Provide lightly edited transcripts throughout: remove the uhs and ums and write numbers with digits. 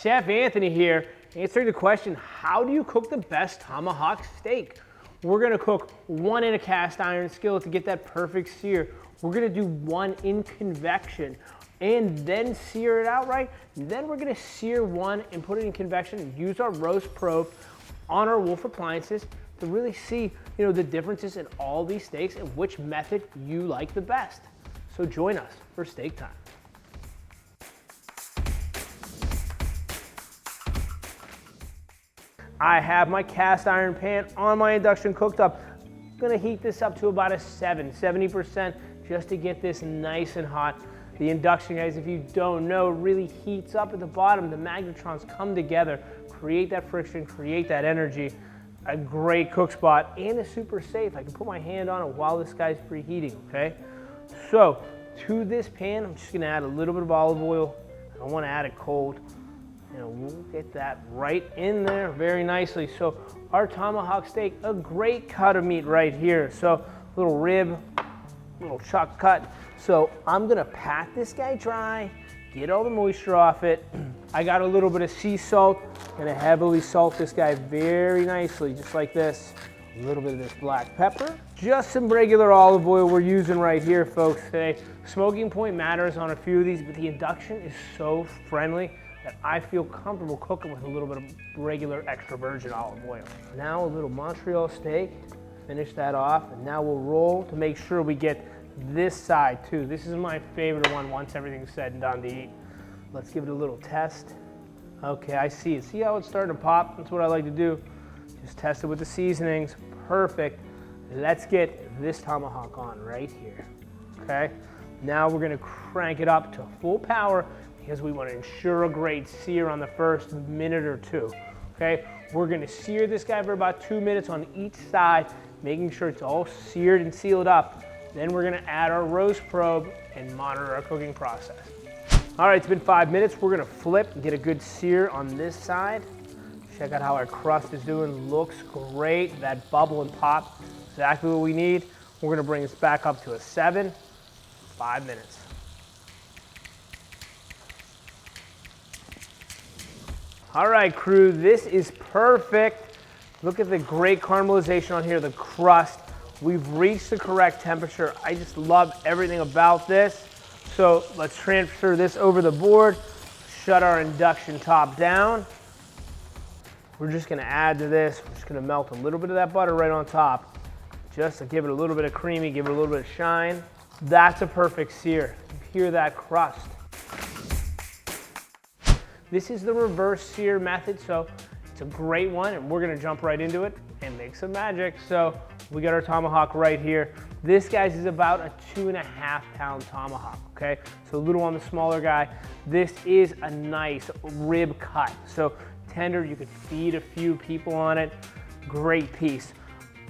Chef Anthony here, answering the question, how do you cook the best tomahawk steak? We're gonna cook one in a cast iron skillet to get that perfect sear. We're gonna do one in convection and then sear it outright. Then we're gonna sear one and put it in convection and use our roast probe on our Wolf appliances to really see, the differences in all these steaks and which method you like the best. So join us for steak time. I have my cast iron pan on my induction cooktop. I'm gonna heat this up to about a 70% just to get this nice and hot. The induction, guys, if you don't know, really heats up at the bottom. The magnetrons come together, create that friction, create that energy. A great cook spot and is super safe. I can put my hand on it while this guy's preheating, okay? So to this pan, I'm just gonna add a little bit of olive oil. I don't wanna add it cold. We'll get that right in there very nicely. So our tomahawk steak, a great cut of meat right here. So little rib, little chuck cut. So I'm gonna pat this guy dry, get all the moisture off it. I got a little bit of sea salt. Gonna heavily salt this guy very nicely, just like this. A little bit of this black pepper. Just some regular olive oil we're using right here, folks, today. Smoking point matters on a few of these, but the induction is so friendly that I feel comfortable cooking with a little bit of regular extra virgin olive oil. Now a little Montreal steak, finish that off, and now we'll roll to make sure we get this side too. This is my favorite one once everything's said and done to eat. Let's give it a little test. Okay, I see it. See how it's starting to pop? That's what I like to do. Just test it with the seasonings. Perfect. Let's get this tomahawk on right here, okay? Now we're gonna crank it up to full power because we want to ensure a great sear on the first minute or two, okay? We're gonna sear this guy for about 2 minutes on each side, making sure it's all seared and sealed up. Then we're gonna add our roast probe and monitor our cooking process. All right, it's been 5 minutes. We're gonna flip and get a good sear on this side. Check out how our crust is doing. Looks great. That bubble and pop, exactly what we need. We're gonna bring this back up to a 7, 5 minutes. All right, crew, this is perfect. Look at the great caramelization on here, the crust. We've reached the correct temperature. I just love everything about this. So let's transfer this over the board, shut our induction top down. We're just gonna add to this. We're just gonna melt a little bit of that butter right on top, just to give it a little bit of creamy, give it a little bit of shine. That's a perfect sear. You hear that crust. This is the reverse sear method, so it's a great one, and we're gonna jump right into it and make some magic. So we got our tomahawk right here. This, guys, is about a 2.5 pound tomahawk, okay? So a little on the smaller guy. This is a nice rib cut. So tender, you could feed a few people on it. Great piece.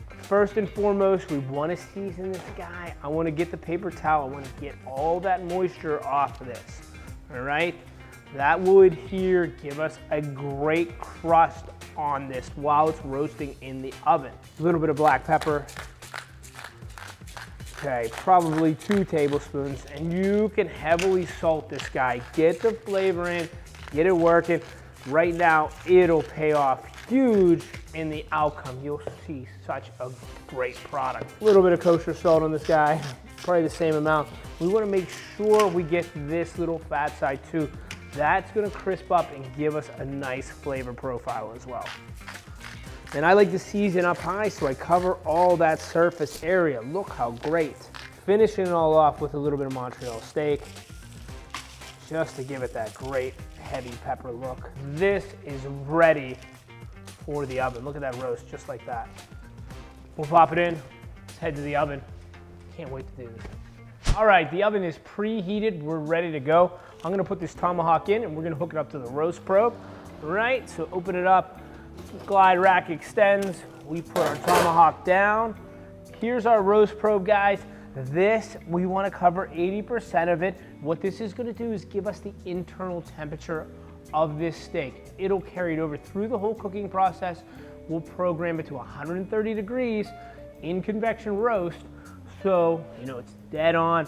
First and foremost, we wanna season this guy. I wanna get the paper towel. I wanna get all that moisture off of this, all right? That will adhere, give us a great crust on this while it's roasting in the oven. A little bit of black pepper. Okay, probably 2 tablespoons, and you can heavily salt this guy. Get the flavor in, get it working. Right now, it'll pay off huge in the outcome. You'll see such a great product. A little bit of kosher salt on this guy, probably the same amount. We wanna make sure we get this little fat side too. That's gonna crisp up and give us a nice flavor profile as well. And I like to season up high, so I cover all that surface area. Look how great. Finishing it all off with a little bit of Montreal steak, just to give it that great heavy pepper look. This is ready for the oven. Look at that roast, just like that. We'll pop it in, let's head to the oven. Can't wait to do this. All right, the oven is preheated, we're ready to go. I'm gonna put this tomahawk in and we're gonna hook it up to the roast probe. All right, so open it up, glide rack extends. We put our tomahawk down. Here's our roast probe, guys. This, we wanna cover 80% of it. What this is gonna do is give us the internal temperature of this steak. It'll carry it over through the whole cooking process. We'll program it to 130 degrees in convection roast. So, it's dead on,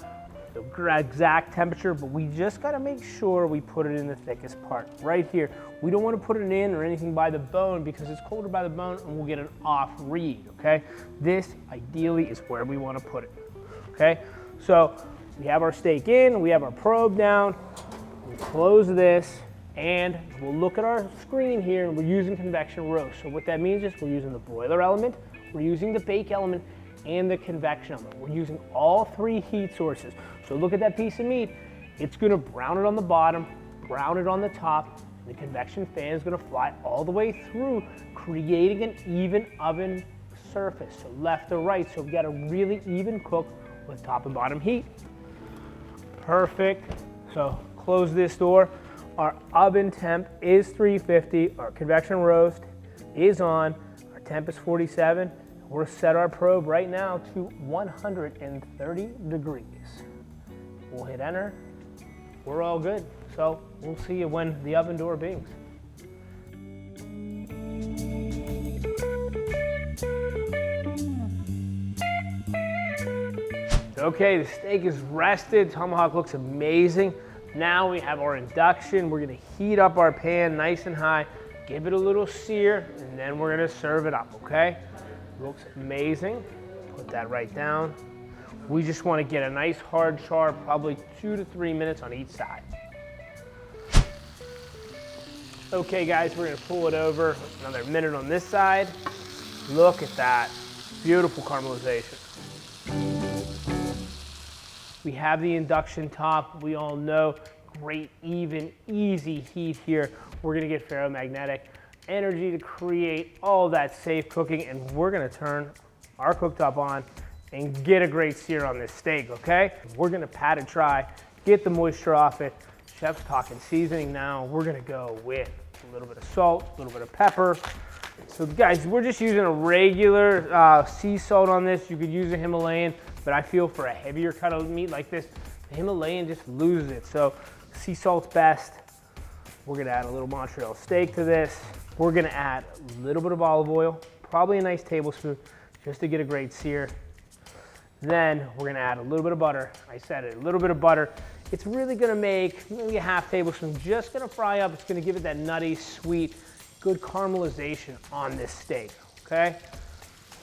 the exact temperature, but we just gotta make sure we put it in the thickest part, right here. We don't wanna put it in or anything by the bone because it's colder by the bone and we'll get an off read, okay? This, ideally, is where we wanna put it, okay? So we have our steak in, we have our probe down, we close this, and we'll look at our screen here and we're using convection roast. So what that means is we're using the broiler element, we're using the bake element, and the convection element. We're using all three heat sources. So look at that piece of meat. It's gonna brown it on the bottom, brown it on the top, and the convection fan is gonna fly all the way through, creating an even oven surface, so left to right. So we've got a really even cook with top and bottom heat. Perfect. So close this door. Our oven temp is 350. Our convection roast is on. Our temp is 47. We'll set our probe right now to 130 degrees. We'll hit enter. We're all good. So we'll see you when the oven door bings. Okay, the steak is rested. Tomahawk looks amazing. Now we have our induction. We're gonna heat up our pan nice and high, give it a little sear, and then we're gonna serve it up, okay? Looks amazing. Put that right down. We just wanna get a nice hard char, probably 2 to 3 minutes on each side. Okay guys, we're gonna pull it over another minute on this side. Look at that, beautiful caramelization. We have the induction top. We all know, great, even, easy heat here. We're gonna get ferromagnetic energy to create all that safe cooking, and we're gonna turn our cooktop on and get a great sear on this steak, okay? We're gonna pat it dry, get the moisture off it. Chef's talking seasoning now. We're gonna go with a little bit of salt, a little bit of pepper. So guys, we're just using a regular sea salt on this. You could use a Himalayan, but I feel for a heavier cut of meat like this, the Himalayan just loses it. So sea salt's best. We're gonna add a little Montreal steak to this. We're gonna add a little bit of olive oil, probably a nice tablespoon, just to get a great sear. Then we're gonna add a little bit of butter. I said it, a little bit of butter. It's really gonna make maybe a half tablespoon, just gonna fry up. It's gonna give it that nutty, sweet, good caramelization on this steak, okay?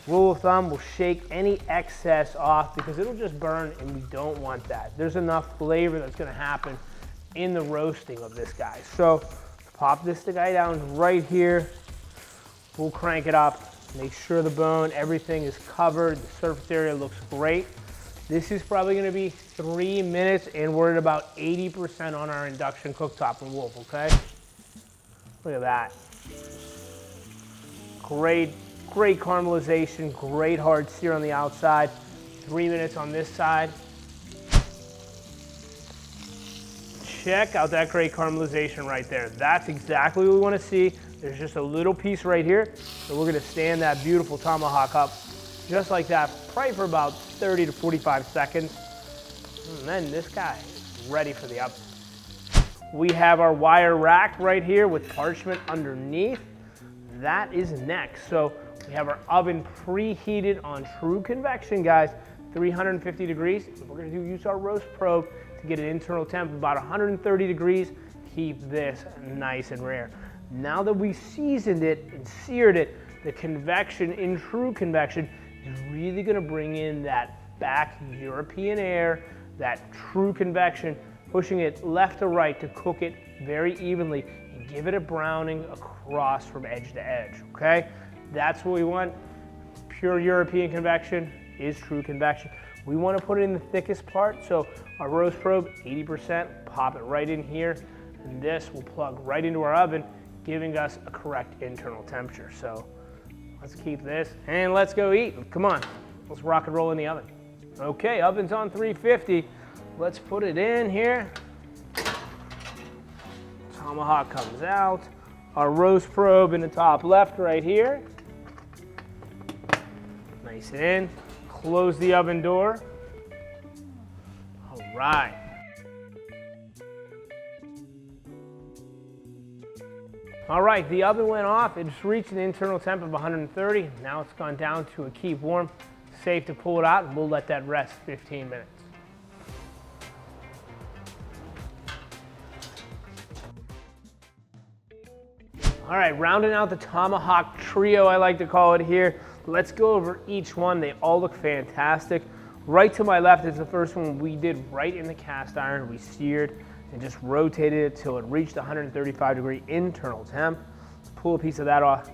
Rule of thumb, we'll shake any excess off because it'll just burn and we don't want that. There's enough flavor that's gonna happen in the roasting of this guy. So pop this guy down right here. We'll crank it up, make sure the bone, everything is covered, the surface area looks great. This is probably gonna be 3 minutes and we're at about 80% on our induction cooktop and Wolf, okay? Look at that. Great caramelization, great hard sear on the outside. 3 minutes on this side. Check out that great caramelization right there. That's exactly what we want to see. There's just a little piece right here. So we're gonna stand that beautiful tomahawk up just like that, probably for about 30 to 45 seconds. And then this guy is ready for the oven. We have our wire rack right here with parchment underneath. That is next. So we have our oven preheated on true convection, guys, 350 degrees. We're gonna use our roast probe to get an internal temp of about 130 degrees. Keep this nice and rare. Now that we seasoned it and seared it, the convection in true convection is really gonna bring in that back European air, that true convection, pushing it left to right to cook it very evenly and give it a browning across from edge to edge, okay? That's what we want. Pure European convection is true convection. We want to put it in the thickest part, so our roast probe, 80%, pop it right in here, and this will plug right into our oven, giving us a correct internal temperature. So let's keep this, and let's go eat. Come on, let's rock and roll in the oven. Okay, oven's on 350. Let's put it in here. Tomahawk comes out. Our roast probe in the top left right here. Nice and in. Close the oven door. All right. All right, the oven went off. It's reached an internal temp of 130. Now it's gone down to a keep warm. Safe to pull it out, and we'll let that rest 15 minutes. All right, rounding out the Tomahawk trio, I like to call it here. Let's go over each one. They all look fantastic. Right to my left is the first one we did right in the cast iron. We seared and just rotated it till it reached 135-degree internal temp. Let's pull a piece of that off.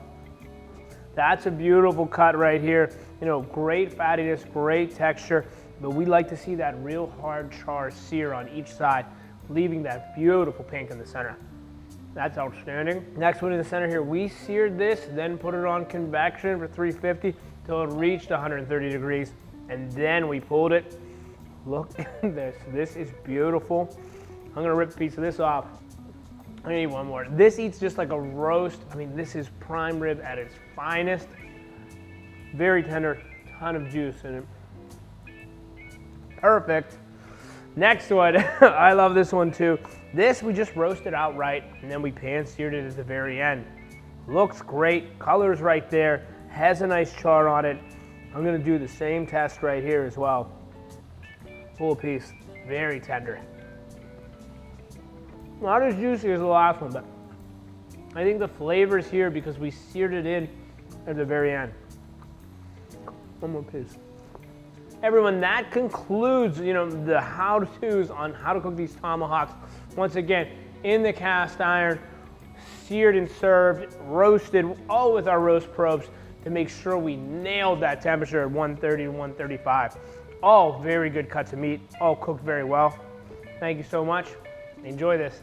That's a beautiful cut right here. You know, great fattiness, great texture, but we like to see that real hard char sear on each side, leaving that beautiful pink in the center. That's outstanding. Next one in the center here, we seared this, then put it on convection for 350 till it reached 130 degrees, and then we pulled it. Look at this. This is beautiful. I'm gonna rip a piece of this off. I need one more. This eats just like a roast. I mean, this is prime rib at its finest. Very tender, ton of juice in it. Perfect. Next one, I love this one too. This we just roasted outright and then we pan seared it at the very end. Looks great, color's right there, has a nice char on it. I'm gonna do the same test right here as well. Full piece, very tender. Not as juicy as the last one, but I think the flavor's here because we seared it in at the very end. One more piece. Everyone, that concludes, the how-tos on how to cook these tomahawks. Once again, in the cast iron, seared and served, roasted, all with our roast probes to make sure we nailed that temperature at 130 to 135. All very good cuts of meat, all cooked very well. Thank you so much. Enjoy this.